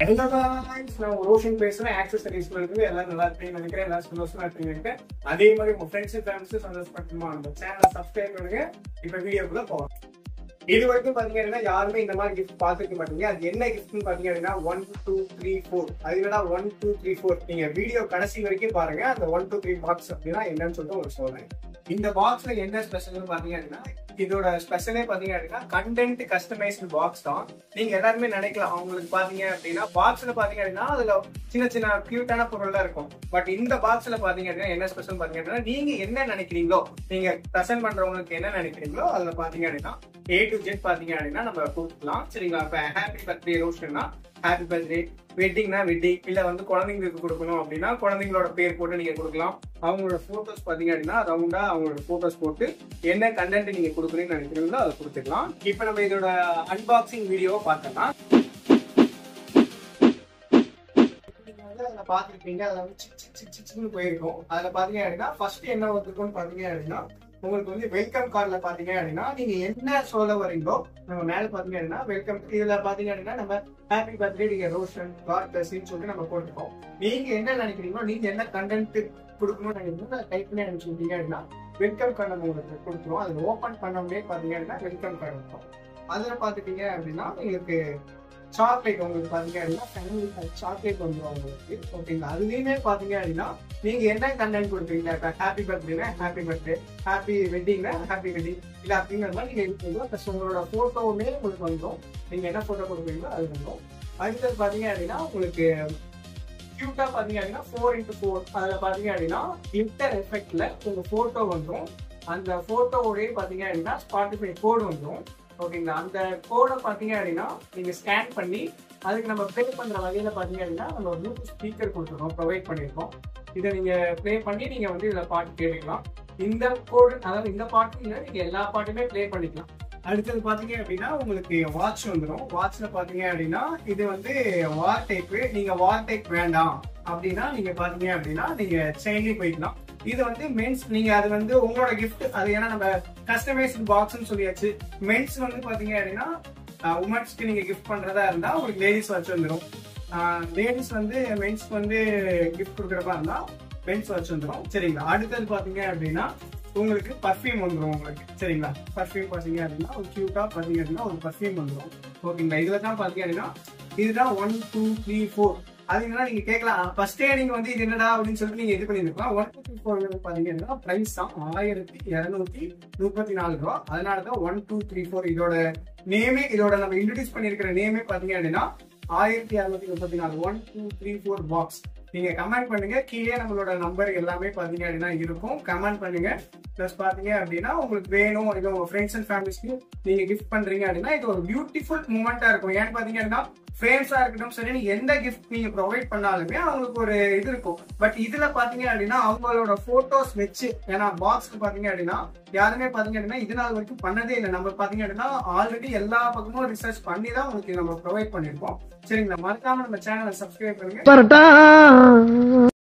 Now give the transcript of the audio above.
எல்லா guys, நான் ரோஷன் பேசுறேன். ஆக்சஸரீஸ்ல இருந்து எல்லாம் நல்லா இருக்கீங்கன்னு நினைக்கிறேன். எல்லாம் சந்தோஷமா இருக்கீங்க. அதே மாதிரி உங்க ஃப்ரெண்ட்ஸ் ஃபேமிலிஸ் சந்தோஷமா நம்ம சேனலை சப்ஸ்கிரைப் பண்ணுங்க. இப்போ வீடியோக்குள்ள போகலாம். இது வரைக்கும் பாத்தீங்கன்னா யாருமே இந்த மாதிரி கிஃப்ட் பார்த்துக்க மாட்டீங்க. அது என்ன கிஃப்ட்னு பாத்தீங்கன்னா 1 2 3 4. அது என்னடா 1 2 3 4. நீங்க வீடியோ கடைசி வரைக்கும் பாருங்க. அந்த 1 2 3 பாக்ஸ் அப்படின்னா என்னன்னு சொல்லிட்டு உங்களுக்கு சொல்றேன். இந்த பாக்ஸ்ல என்ன ஸ்பெஷல்னு பாத்தீங்கன்னா இதோட ஸ்பெஷலே பாத்தீங்கன்னா கண்டென்ட் கஸ்டமைஸ்டு பாக்ஸ் தான். நீங்க எல்லாருமே நினைக்கலாம் அவங்களுக்கு பாத்தீங்க அப்படின்னா பாக்ஸ்ல பாத்தீங்கன்னா அதுல சின்ன சின்ன கியூட்டான பொருள்லாம் இருக்கும். பட் இந்த பாக்ஸ்ல பாத்தீங்கன்னா என்ன ஸ்பெஷல் பாத்தீங்கன்னா நீங்க என்ன நினைக்கிறீங்களோ, நீங்க ப்ரெசென்ட் பண்றவங்களுக்கு என்ன நினைக்கிறீங்களோ அதுல பாத்தீங்க அப்படின்னா A to Z பாத்தீங்க அப்படின்னா நம்ம கொடுக்கலாம். சரிங்களா? இப்ப ஹாப்பி பர்த்டே ரோஷன்னா ஹாப்பி பர்த்டே, வெட்டிங்னா வெட்டிங், இல்ல வந்து குழந்தைங்களுக்கு கொடுக்கணும் அப்படின்னா குழந்தைங்களோட பேர் போட்டு நீங்க கொடுக்கலாம். அவங்களோட போட்டோஸ் பாத்தீங்க அப்படின்னா ரவுண்டா அவங்களோட போட்டோஸ் போட்டு என்ன கண்டென்ட் நீங்க கொடுக்குறீங்கன்னு நினைக்கிறீங்களோ அதை கொடுத்துக்கலாம். இப்ப நம்ம இதோட அன்பாக்சிங் வீடியோவை பார்த்தோம்னா பாத்துருப்பீங்க. அதுல வந்து சின்னு போயிருக்கும். அதுல பாத்தீங்க அப்படின்னா ஃபர்ஸ்ட் என்ன வந்துருக்கும்னு பாத்தீங்க அப்படின்னா உங்களுக்கு வந்து வெல்கம் கார்டுல பாத்தீங்க அப்படின்னா நீங்க என்ன சொல்ல வரீங்களோ நம்ம மேல பாத்தீங்க அப்படின்னா வெல்கம். இதுல பாத்தீங்க அப்படின்னா நம்ம ஹாப்பி பர்த்டே நீங்க ரோஷன் காட் பிளஸின்னு சொல்லி நம்ம போட்டுருக்கோம். நீங்க என்ன நினைக்கிறீங்களோ, நீங்க என்ன கண்டென்ட் கொடுக்கணும்னு நினைக்கிறீங்களோ அதை டைப் பண்ணி அனுப்பிச்சிட்டீங்க அப்படின்னா வெல்கம் கார்டு உங்களுக்கு கொடுத்துருவோம். அதுல ஓப்பன் பண்ணோடனே பாத்தீங்க அப்படின்னா வெல்கம் கார்டு இருக்கும். அதுல பாத்துட்டீங்க அப்படின்னா உங்களுக்கு சாக்லேட் உங்களுக்கு பாத்தீங்க அப்படின்னா ஃபேமிலி சாக்லேட் வந்துடும் உங்களுக்கு. ஓகேங்களா? அதுலயுமே பாத்தீங்க அப்படின்னா நீங்க என்ன கண்டென்ட் கொடுப்பீங்க. இப்போ ஹாப்பி பர்த்டேனா ஹாப்பி பர்த்டே, ஹாப்பி வெட்டிங்னா ஹாப்பி வெட்டிங், இல்லை அப்படிங்கிற மாதிரி நீங்க இருக்கீங்களோ ப்ளஸ் உங்களோட போட்டோவுமே உங்களுக்கு வந்துடும். நீங்க என்ன போட்டோ கொடுப்பீங்களோ அது வந்துடும். அடுத்தது பாத்தீங்க அப்படின்னா உங்களுக்கு கியூட்டா பாத்தீங்க அப்படின்னா 4x4 அதுல பாத்தீங்க அப்படின்னா கிளிட்டர் எஃபெக்ட்ல உங்க போட்டோ வந்துடும். அந்த போட்டோவோடய பாத்தீங்க அப்படின்னா ஸ்பாட்டிஃபை கோடு வந்துடும். ஓகேங்களா? அந்த கோடை பாத்தீங்க அப்படின்னா நீங்க ஸ்கேன் பண்ணி அதுக்கு நம்ம ப்ளே பண்ற வகையில பாத்தீங்க அப்படின்னா நம்ம ஒரு ப்ளூடூத் ஸ்பீக்கர் கொடுத்துருக்கோம், ப்ரொவைட் பண்ணியிருக்கோம். இதை நீங்க ப்ளே பண்ணி நீங்க வந்து இதுல பாட்டு கேட்டுக்கலாம். இந்த கோடு அதாவது இந்த பாட்டு இல்லை, நீங்க எல்லா பாட்டுமே ப்ளே பண்ணிக்கலாம். அடுத்தது பாத்தீங்க அப்படின்னா உங்களுக்கு வாட்ச் வந்துடும். வாட்ச்ல பாத்தீங்க அப்படின்னா இது வந்து வால் டைப். நீங்க வால் டைப் வேண்டாம் அப்படின்னா நீங்க பாத்தீங்க அப்படின்னா நீங்க செயின்லயே போய்க்கலாம். இது வந்து மென்ஸ், நீங்க அது வந்து உங்களோட கிஃப்ட். அது ஏன்னா நம்ம கஸ்டமைஸ்டு பாக்ஸ்னு சொல்லியாச்சு. மென்ஸ் வந்து பாத்தீங்க அப்படின்னா உமன்ஸ்க்கு நீங்க கிஃப்ட் பண்றதா இருந்தா உங்களுக்கு லேடிஸ் வாட்ச் வந்துடும். லேடிஸ் வந்து மென்ஸ்க்கு வந்து கிஃப்ட் கொடுக்குறப்பா இருந்தா மென்ஸ் வாட்ச் வந்துடும். சரிங்களா? அடுத்தது பாத்தீங்க அப்படின்னா உங்களுக்கு பர்ஃபியூம் வந்துடும் உங்களுக்கு. சரிங்களா? பர்ஃபியூம் பாத்தீங்க அப்படின்னா ஒரு கியூட்டா பாத்தீங்க அப்படின்னா ஒரு பர்ஃபியூம் வந்துடும். ஓகேங்களா? இதுல தான் பாத்தீங்க அப்படின்னா இதுதான் 1 2 3 4. அது என்னன்னா நீங்க கேட்கலாம் ஃபர்ஸ்டே நீங்க வந்து இது என்னடா அப்படின்னு சொல்லிட்டு நீங்க இது பண்ணிருக்கலாம். 1 2 3 4 பாத்தீங்கன்னா பிரைஸ் தான் 1234 ரூபா. அதனாலதான் 1 2 3 4 இதோட நேமே, இதோட நம்ம இன்ட்ரோடியூஸ் பண்ணிருக்கிற நேமே பாத்தீங்க அப்படின்னா 1234 1 2 3 4 பாக்ஸ். நீங்க கமெண்ட் பண்ணுங்க, கீழே நம்மளோட நம்பர் எல்லாமே பாத்தீங்க அப்படின்னா இருக்கும். கமெண்ட் பண்ணுங்க. பிளஸ் பாத்தீங்க அப்படின்னா உங்களுக்கு வேணும் இல்லை உங்க ஃப்ரெண்ட்ஸ் அண்ட் ஃபேமிலிஸ்க்கு நீங்க கிஃப்ட் பண்றீங்க அப்படின்னா இது ஒரு பியூட்டிஃபுல் மூமெண்டா இருக்கும். ஏன்னு பாத்தீங்க அப்படின்னா ஃப்ரேம்ஸா இருக்கட்டும் சரி, நீங்க எந்த கிஃப்ட் நீங்க ப்ரொவைட் பண்ணாலுமே அவங்களுக்கு ஒரு இது இருக்கும். பட் இதுல பாத்தீங்க அப்படின்னா அவங்களோட போட்டோஸ் வச்சு, ஏன்னா பாக்ஸ்க்கு பாத்தீங்க அப்படின்னா யாருமே பாத்தீங்க அப்படின்னா இது நாள் வரைக்கும் பண்ணதே இல்லை. நம்ம பாத்தீங்க அப்படின்னா ஆல்ரெடி எல்லா பக்கமும் ரிசர்ச் பண்ணி தான் உங்களுக்கு நம்ம ப்ரொவைட் பண்ணிருக்கோம். சரிங்களா? மறக்காம நம்ம சேனலை சப்ஸ்கிரைப் பண்ணுங்க.